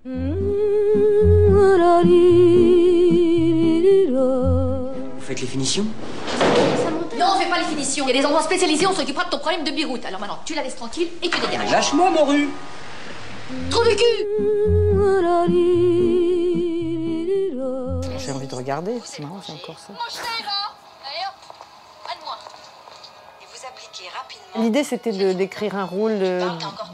Vous faites les finitions? Non, on fait pas les finitions. Il y a des endroits spécialisés, on s'occupera de ton problème de biroute. Alors maintenant, tu la laisses tranquille et tu dégages. Lâche-moi, morue! Trou du cul! J'ai envie de regarder, c'est marrant, c'est encore ça. Allez hop, à de moi. Et vous appliquez rapidement. L'idée, c'était d'écrire un rôle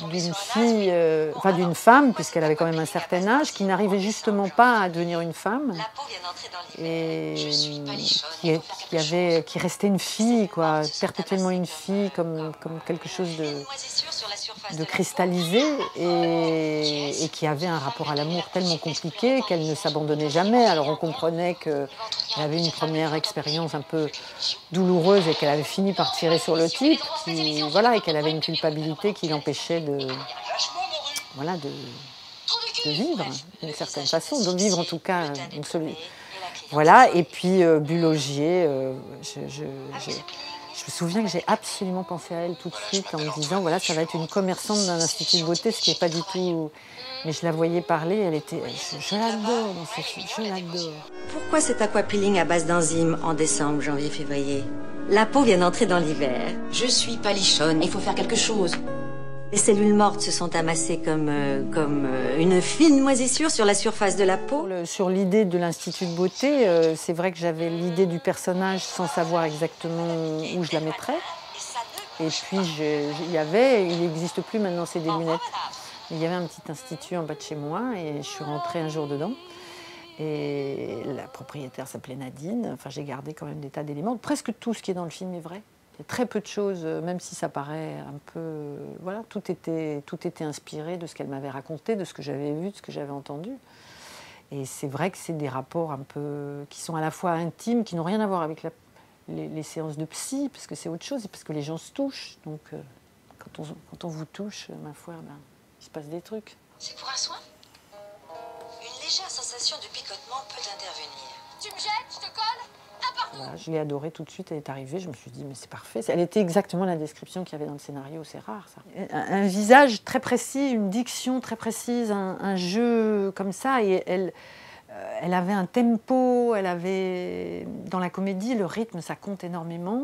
d'une fille, enfin d'une femme, puisqu'elle avait quand même un certain âge, qui n'arrivait justement pas à devenir une femme, La peau vient d'entrer dans l'hiver. et Je suis palichonne. qui restait une fille, quoi, perpétuellement une fille, comme quelque chose de cristallisé, et qui avait un rapport à l'amour tellement compliqué qu'elle ne s'abandonnait jamais. Alors on comprenait qu'elle avait une première expérience un peu douloureuse et qu'elle avait fini par tirer sur le type, et qu'elle avait une culpabilité qui l'empêchait de vivre d'une certaine façon, de vivre en tout cas voilà. Et puis Bulogier, je me souviens que j'ai absolument pensé à elle tout de suite en me disant, voilà, ça va être une commerçante d'un institut de beauté, ce qui n'est pas du tout... Mais je la voyais parler, elle était... Je l'adore dans ce film, je l'adore. Pourquoi cet aquapeeling à base d'enzymes en décembre, janvier, février? La peau vient d'entrer dans l'hiver. Je suis palichonne, il faut faire quelque chose. Les cellules mortes se sont amassées comme une fine moisissure sur la surface de la peau. Sur l'idée de l'Institut de beauté, c'est vrai que j'avais l'idée du personnage sans savoir exactement où je la mettrais. Et puis il n'existe plus maintenant, c'est des lunettes. Il y avait un petit institut en bas de chez moi et je suis rentrée un jour dedans. Et la propriétaire s'appelait Nadine. Enfin, j'ai gardé quand même des tas d'éléments. Presque tout ce qui est dans le film est vrai. Il y a très peu de choses, même si ça paraît un peu... Voilà, tout était inspiré de ce qu'elle m'avait raconté, de ce que j'avais vu, de ce que j'avais entendu. Et c'est vrai que c'est des rapports un peu... qui sont à la fois intimes, qui n'ont rien à voir avec les séances de psy, parce que c'est autre chose, et parce que les gens se touchent. Donc, quand on vous touche, ma foi, il se passe des trucs. C'est pour un soin? Une légère sensation de picotement peut intervenir. Tu me jettes, je te colle? Voilà, je l'ai adorée tout de suite, elle est arrivée, je me suis dit, mais c'est parfait. Elle était exactement la description qu'il y avait dans le scénario, c'est rare ça. Un visage très précis, une diction très précise, un jeu comme ça, et elle avait un tempo, dans la comédie, le rythme, ça compte énormément.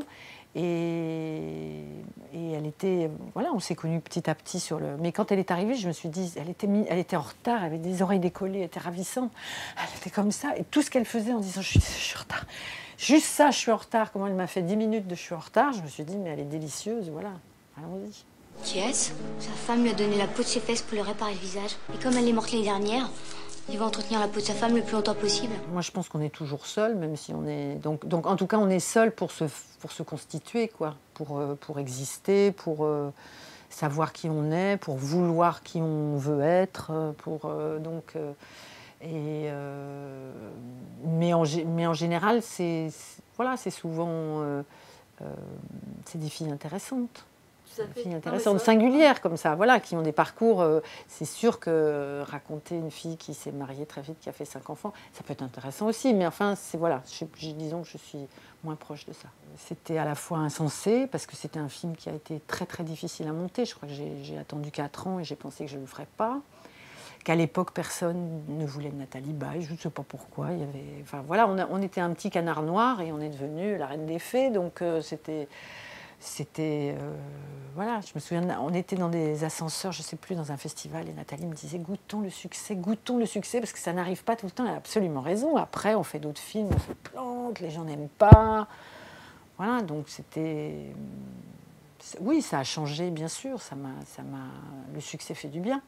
Et elle était, voilà, on s'est connus petit à petit Mais quand elle est arrivée, je me suis dit, elle était en retard, elle avait des oreilles décollées, elle était ravissante. Elle était comme ça, et tout ce qu'elle faisait en disant, je suis en retard. Juste ça, je suis en retard. Comment elle m'a fait 10 minutes de je suis en retard, je me suis dit, mais elle est délicieuse, voilà, allons-y. Qui est-ce? Sa femme lui a donné la peau de ses fesses pour lui réparer le visage. Et comme elle est morte l'année dernière, il va entretenir la peau de sa femme le plus longtemps possible. Moi, je pense qu'on est toujours seul, même si on est... Donc en tout cas, on est seul pour se constituer, quoi. Pour exister, pour savoir qui on est, pour vouloir qui on veut être, mais en général, c'est souvent... c'est des filles intéressantes. Des filles intéressantes, singulières comme ça, voilà, qui ont des parcours. C'est sûr que raconter une fille qui s'est mariée très vite, qui a fait 5 enfants, ça peut être intéressant aussi, mais enfin, disons que je suis moins proche de ça. C'était à la fois insensé, parce que c'était un film qui a été très très difficile à monter. Je crois que j'ai attendu 4 ans et j'ai pensé que je ne le ferais pas. Qu'à l'époque, personne ne voulait de Nathalie Baye, je ne sais pas pourquoi. On était un petit canard noir et on est devenu la reine des fées, donc voilà, je me souviens, on était dans des ascenseurs, je ne sais plus, dans un festival, et Nathalie me disait goûtons le succès, parce que ça n'arrive pas tout le temps. Elle a absolument raison. Après, on fait d'autres films, on se plante, les gens n'aiment pas. Voilà, donc oui, ça a changé, bien sûr, le succès fait du bien.